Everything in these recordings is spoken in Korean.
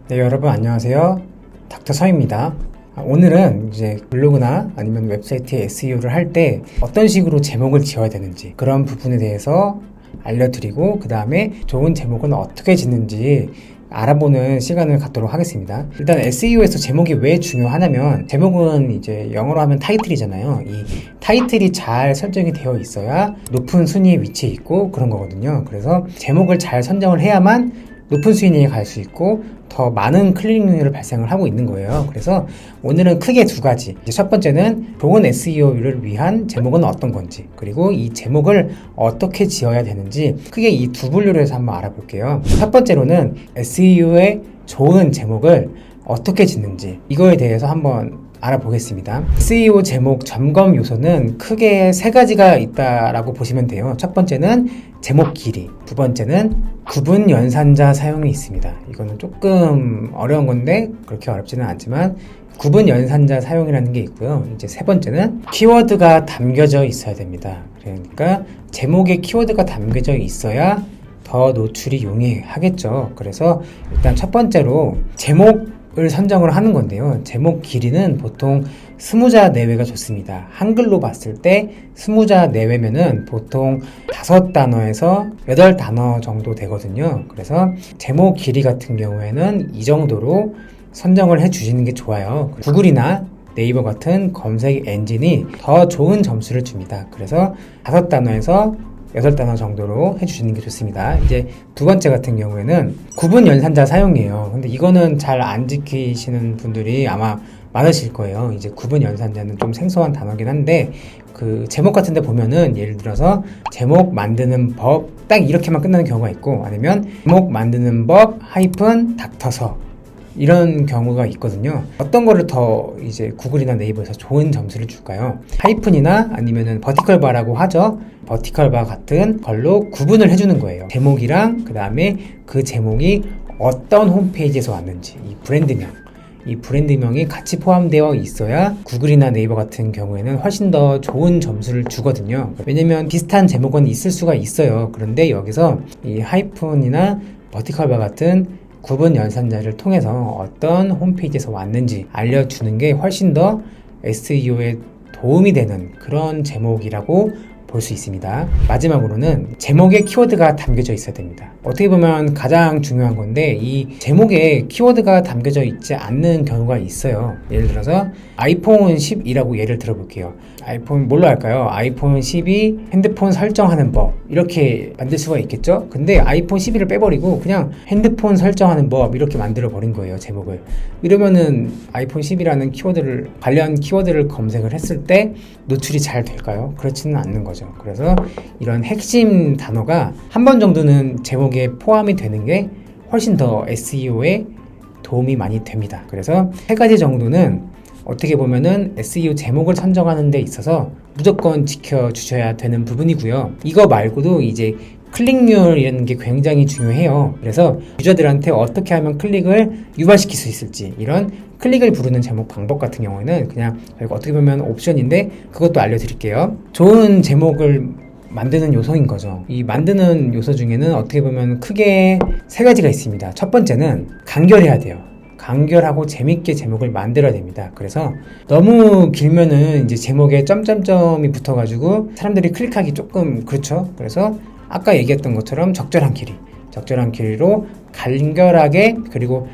네, 여러분 안녕하세요. 닥터 서입니다. 오늘은 이제 블로그나 아니면 웹사이트의 SEO를 할 때 어떤 식으로 제목을 지어야 되는지 그런 부분에 대해서 알려드리고 그 다음에 좋은 제목은 어떻게 짓는지 알아보는 시간을 갖도록 하겠습니다. 일단 SEO에서 제목이 왜 중요하냐면 제목은 이제 영어로 하면 타이틀이잖아요. 이 타이틀이 잘 설정이 되어 있어야 높은 순위에 위치해 있고 그런 거거든요. 그래서 제목을 잘 선정을 해야만 높은 순위에 갈 수 있고 더 많은 클릭률을 발생을 하고 있는 거예요. 그래서 오늘은 크게 두 가지. 첫 번째는 좋은 SEO를 위한 제목은 어떤 건지, 그리고 이 제목을 어떻게 지어야 되는지 크게 이 두 분류로 해서 한번 알아볼게요. 첫 번째로는 SEO의 좋은 제목을 어떻게 짓는지 이거에 대해서 한번 알아보겠습니다. SEO 제목 점검 요소는 크게 세 가지가 있다라고 보시면 돼요. 첫 번째는 제목 길이, 두 번째는 구분 연산자 사용이 있습니다. 이거는 조금 어려운 건데 그렇게 어렵지는 않지만 구분 연산자 사용이라는 게 있고요. 이제 세 번째는 키워드가 담겨져 있어야 됩니다. 그러니까 제목에 키워드가 담겨져 있어야 더 노출이 용이하겠죠. 그래서 일단 첫 번째로 제목을 선정을 하는 건데요. 제목 길이는 보통 20자 내외가 좋습니다. 한글로 봤을 때 20자 내외면은 보통 5단어에서 8단어 정도 되거든요. 그래서 제목 길이 같은 경우에는 이 정도로 선정을 해 주시는 게 좋아요. 구글이나 네이버 같은 검색 엔진이 더 좋은 점수를 줍니다. 그래서 5단어에서 8단어 정도로 해주시는 게 좋습니다. 이제 두 번째 같은 경우에는 구분 연산자 사용이에요. 근데 이거는 잘 안 지키시는 분들이 아마 많으실 거예요. 이제 구분 연산자는 좀 생소한 단어긴 한데 그 제목 같은 데 보면은 예를 들어서 제목 만드는 법 딱 이렇게만 끝나는 경우가 있고 아니면 제목 만드는 법 하이픈 닥터서 이런 경우가 있거든요. 어떤 거를 더 이제 구글이나 네이버에서 좋은 점수를 줄까요? 하이픈이나 아니면은 버티컬 바라고 하죠. 버티컬 바 같은 걸로 구분을 해주는 거예요. 제목이랑 그 다음에 그 제목이 어떤 홈페이지에서 왔는지 이 브랜드명, 이 브랜드명이 같이 포함되어 있어야 구글이나 네이버 같은 경우에는 훨씬 더 좋은 점수를 주거든요. 왜냐면 비슷한 제목은 있을 수가 있어요. 그런데 여기서 이 하이픈이나 버티컬 바 같은 구분 연산자를 통해서 어떤 홈페이지에서 왔는지 알려주는 게 훨씬 더 SEO에 도움이 되는 그런 제목이라고 볼 수 있습니다. 마지막으로는 제목에 키워드가 담겨져 있어야 됩니다. 어떻게 보면 가장 중요한 건데 이 제목에 키워드가 담겨져 있지 않는 경우가 있어요. 예를 들어서 아이폰 10이라고 예를 들어볼게요. 아이폰 뭘로 할까요? 아이폰 12 핸드폰 설정하는 법 이렇게 만들 수가 있겠죠? 근데 아이폰 12를 빼버리고 그냥 핸드폰 설정하는 법 이렇게 만들어 버린 거예요, 제목을. 이러면은 아이폰 10이라는 키워드를 관련 키워드를 검색을 했을 때 노출이 잘 될까요? 그렇지는 않는 거죠. 그래서 이런 핵심 단어가 한 번 정도는 제목에 포함이 되는 게 훨씬 더 SEO에 도움이 많이 됩니다. 그래서 세 가지 정도는 어떻게 보면은 SEO 제목을 선정하는 데 있어서 무조건 지켜주셔야 되는 부분이고요. 이거 말고도 이제 클릭률이라는 게 굉장히 중요해요. 그래서 유저들한테 어떻게 하면 클릭을 유발시킬 수 있을지 이런 클릭을 부르는 제목 방법 같은 경우에는 그냥 저희가 어떻게 보면 옵션인데 그것도 알려드릴게요. 좋은 제목을 만드는 요소인 거죠. 이 만드는 요소 중에는 어떻게 보면 크게 세 가지가 있습니다. 첫 번째는 간결해야 돼요. 간결하고 재밌게 제목을 만들어야 됩니다. 그래서 너무 길면은 이제 제목에 점점점이 붙어가지고 사람들이 클릭하기 조금 그렇죠. 그래서 아까 얘기했던 것처럼 적절한 길이로 간결하게 그리고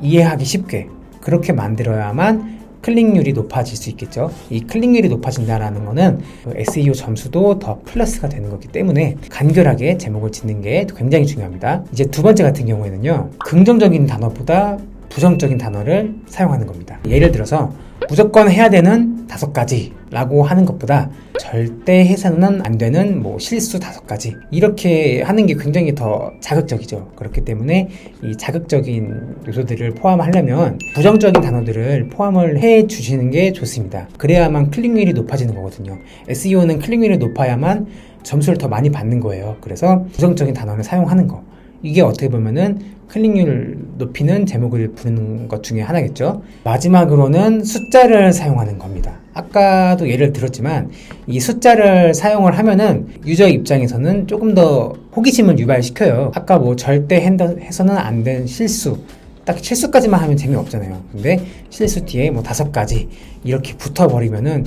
이해하기 쉽게 그렇게 만들어야만 클릭률이 높아질 수 있겠죠. 이 클릭률이 높아진다는 거는 SEO 점수도 더 플러스가 되는 거기 때문에 간결하게 제목을 짓는 게 굉장히 중요합니다. 이제 두 번째 같은 경우에는요, 긍정적인 단어보다 부정적인 단어를 사용하는 겁니다. 예를 들어서 무조건 해야 되는 5가지 라고 하는 것보다 절대 해서는 안 되는 실수 5가지 이렇게 하는 게 굉장히 더 자극적이죠. 그렇기 때문에 이 자극적인 요소들을 포함하려면 부정적인 단어들을 포함을 해 주시는 게 좋습니다. 그래야만 클릭률이 높아지는 거거든요. SEO는 클릭률이 높아야만 점수를 더 많이 받는 거예요. 그래서 부정적인 단어를 사용하는 거 이게 어떻게 보면은 클릭률을 높이는 제목을 부르는 것 중에 하나겠죠. 마지막으로는 숫자를 사용하는 겁니다. 아까도 예를 들었지만 이 숫자를 사용을 하면은 유저 입장에서는 조금 더 호기심을 유발시켜요. 아까 절대 해서는 안 된 실수 딱 실수까지만 하면 재미없잖아요. 근데 실수 뒤에 뭐 5가지 이렇게 붙어버리면은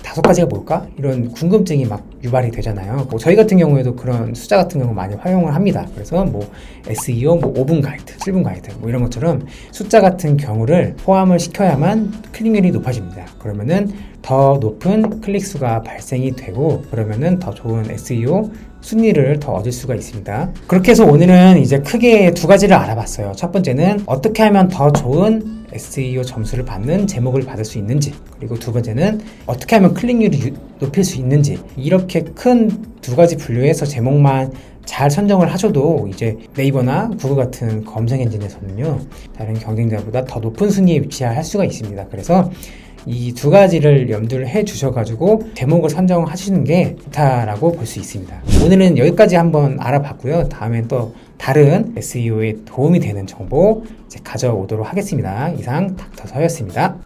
5가지가 뭘까? 이런 궁금증이 막 유발이 되잖아요. 뭐 저희 같은 경우에도 그런 숫자 같은 경우 많이 활용을 합니다. 그래서 뭐 SEO 뭐 5분 가이드, 7분 가이드 뭐 이런 것처럼 숫자 같은 경우를 포함을 시켜야만 클릭률이 높아집니다. 그러면은 더 높은 클릭 수가 발생이 되고 그러면은 더 좋은 SEO 순위를 더 얻을 수가 있습니다. 그렇게 해서 오늘은 이제 크게 2가지를 알아봤어요. 첫 번째는 어떻게 하면 더 좋은 SEO 점수를 받는 제목을 받을 수 있는지, 그리고 2번째는 어떻게 하면 클릭률이 높일 수 있는지. 이렇게 큰 2가지 분류해서 제목만 잘 선정을 하셔도 이제 네이버나 구글 같은 검색 엔진에서는요 다른 경쟁자보다 더 높은 순위에 위치할 수가 있습니다. 그래서 이 2가지를 염두를 해 주셔가지고 제목을 선정하시는 게 좋다라고 볼 수 있습니다. 오늘은 여기까지 한번 알아봤고요. 다음엔 또 다른 SEO에 도움이 되는 정보 이제 가져오도록 하겠습니다. 이상 닥터서였습니다.